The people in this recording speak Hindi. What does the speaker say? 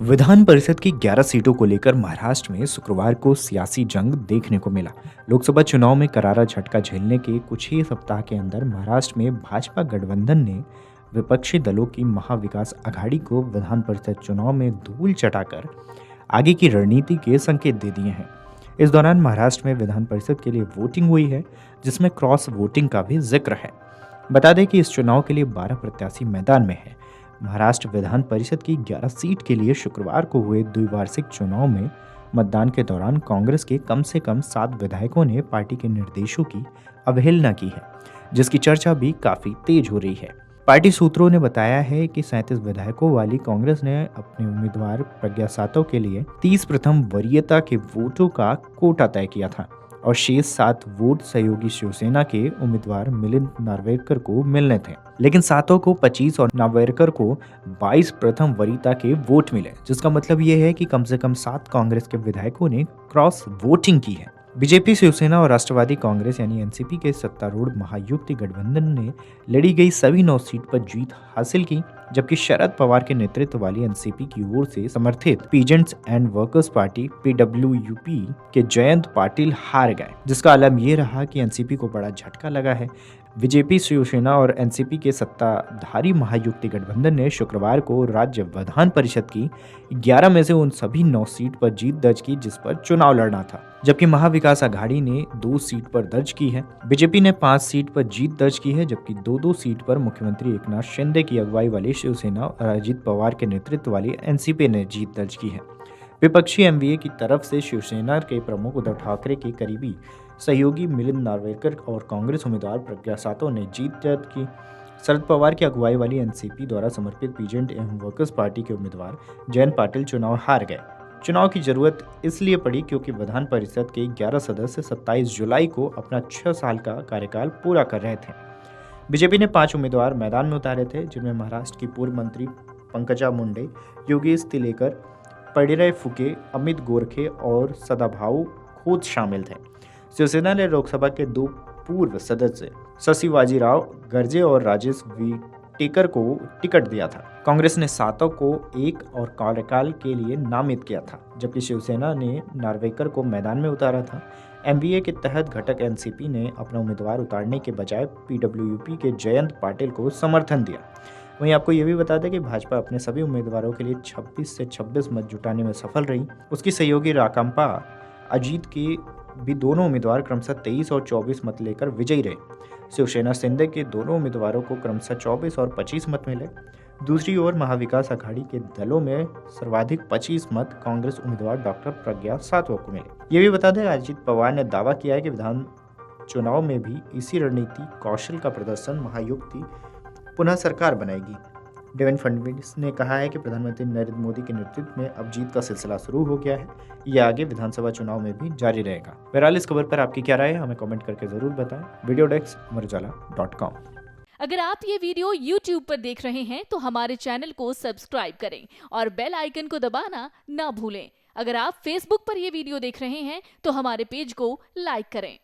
विधान परिषद की 11 सीटों को लेकर महाराष्ट्र में शुक्रवार को सियासी जंग देखने को मिला। लोकसभा चुनाव में करारा झटका झेलने के कुछ ही सप्ताह के अंदर महाराष्ट्र में भाजपा गठबंधन ने विपक्षी दलों की महाविकास अघाड़ी को विधान परिषद चुनाव में धूल चटाकर आगे की रणनीति के संकेत दे दिए हैं। इस दौरान महाराष्ट्र में विधान परिषद के लिए वोटिंग हुई है, जिसमें क्रॉस वोटिंग का भी जिक्र है। बता दें कि इस चुनाव के लिए 12 प्रत्याशी मैदान में हैं। महाराष्ट्र विधान परिषद की 11 सीट के लिए शुक्रवार को हुए द्विवार्षिक चुनाव में मतदान के दौरान कांग्रेस के कम से कम 7 विधायकों ने पार्टी के निर्देशों की अवहेलना की है, जिसकी चर्चा भी काफी तेज हो रही है। पार्टी सूत्रों ने बताया है कि 37 विधायकों वाली कांग्रेस ने अपने उम्मीदवार प्रज्ञा सातव के लिए 30 प्रथम वरीयता के वोटों का कोटा तय किया था और शेष 7 वोट सहयोगी शिवसेना के उम्मीदवार मिलिंद नार्वेकर को मिलने थे, लेकिन सातों को 25 और नार्वेकर को 22 प्रथम वरीयता के वोट मिले, जिसका मतलब ये है कि कम से कम 7 कांग्रेस के विधायकों ने क्रॉस वोटिंग की है। बीजेपी, शिवसेना और राष्ट्रवादी कांग्रेस यानी एनसीपी के सत्तारूढ़ महायुति गठबंधन ने लड़ी गई सभी 9 सीट पर जीत हासिल की, जबकि शरद पवार के नेतृत्व वाली एनसीपी की ओर से समर्थित पीजेंट्स एंड वर्कर्स पार्टी पीडब्ल्यूयूपी के जयंत पाटिल हार गए, जिसका आलम ये रहा कि एनसीपी को बड़ा झटका लगा है। बीजेपी, शिवसेना और एनसीपी के सत्ताधारी महायुति गठबंधन ने शुक्रवार को राज्य विधान परिषद की 11 में से उन सभी 9 सीट पर जीत दर्ज की जिस पर चुनाव लड़ना था, जबकि महाविकास अघाड़ी ने 2 सीट पर दर्ज की है। बीजेपी ने 5 सीट पर जीत दर्ज की है, जबकि 2-2 सीट पर मुख्यमंत्री एकनाथ शिंदे की अगुवाई वाली शिवसेना और अजित पवार के नेतृत्व वाली एनसीपी ने जीत दर्ज की है। विपक्षी एमवीए की तरफ से शिवसेना के प्रमुख उद्धव ठाकरे के करीबी सहयोगी मिलिंद नार्वेकर और कांग्रेस उम्मीदवार प्रज्ञा सातव ने जीत दर्ज की। शरद पवार की अगुवाई वाली एनसीपी द्वारा समर्पित पीजेंट एवं वर्कर्स पार्टी के उम्मीदवार जयंत पाटिल चुनाव हार गए। चुनाव की जरूरत इसलिए पड़ी क्योंकि विधान परिषद के 11 सदस्य 27 जुलाई को अपना 6 साल का कार्यकाल पूरा कर रहे थे। बीजेपी ने 5 उम्मीदवार मैदान में उतारे थे, जिनमें महाराष्ट्र की पूर्व मंत्री पंकजा मुंडे, योगेश तिलेकर, पडिराय फुके, अमित गोरखे और सदाभाऊ खोत शामिल थे। शिवसेना ने लोकसभा के 2 पूर्व सदस्य शशि वाजीराव गर्जे और राजेश विटेकर को टिकट दिया था। कांग्रेस ने सातव को 1 और कार्यकाल के लिए नामित किया था, जबकि शिवसेना ने नार्वेकर को मैदान में उतारा था। एमवीए के तहत घटक एनसीपी ने अपना उम्मीदवार उतारने के बजाय पीडब्ल्यूयूपी के जयंत पाटिल को समर्थन दिया। वहीं आपको यह भी बता दें कि भाजपा अपने सभी उम्मीदवारों के लिए 26 से 26 मत जुटाने में सफल रही। उसकी सहयोगी राकांपा अजीत के भी दोनों उम्मीदवार क्रमशः 23 और 24 मत लेकर विजयी रहे। शिवसेना शिंदे के दोनों उम्मीदवारों को क्रमशः 24 और 25 मत मिले। दूसरी ओर महाविकास अघाड़ी के दलों में सर्वाधिक 25 मत कांग्रेस उम्मीदवार डॉक्टर प्रज्ञा सातव को मिले। ये भी बता दें, अजित पवार ने दावा किया है कि विधान चुनाव में भी इसी रणनीति कौशल का प्रदर्शन महायुति पुनः सरकार बनाएगी। देवेंद्र फडणवीस ने कहा है कि प्रधानमंत्री नरेंद्र मोदी के नेतृत्व में अब जीत का सिलसिला शुरू हो गया है। यह आगे विधानसभा चुनाव में भी जारी रहेगा। बहरहाल इस खबर पर आपकी क्या राय है, हमें कमेंट करके जरूर बताएं। वीडियो डेस्क अमरउजाला.com। अगर आप ये वीडियो YouTube पर देख रहे हैं तो हमारे चैनल को सब्सक्राइब करें और बेल आइकन को दबाना ना भूलें। अगर आप Facebook पर ये वीडियो देख रहे हैं तो हमारे पेज को लाइक करें।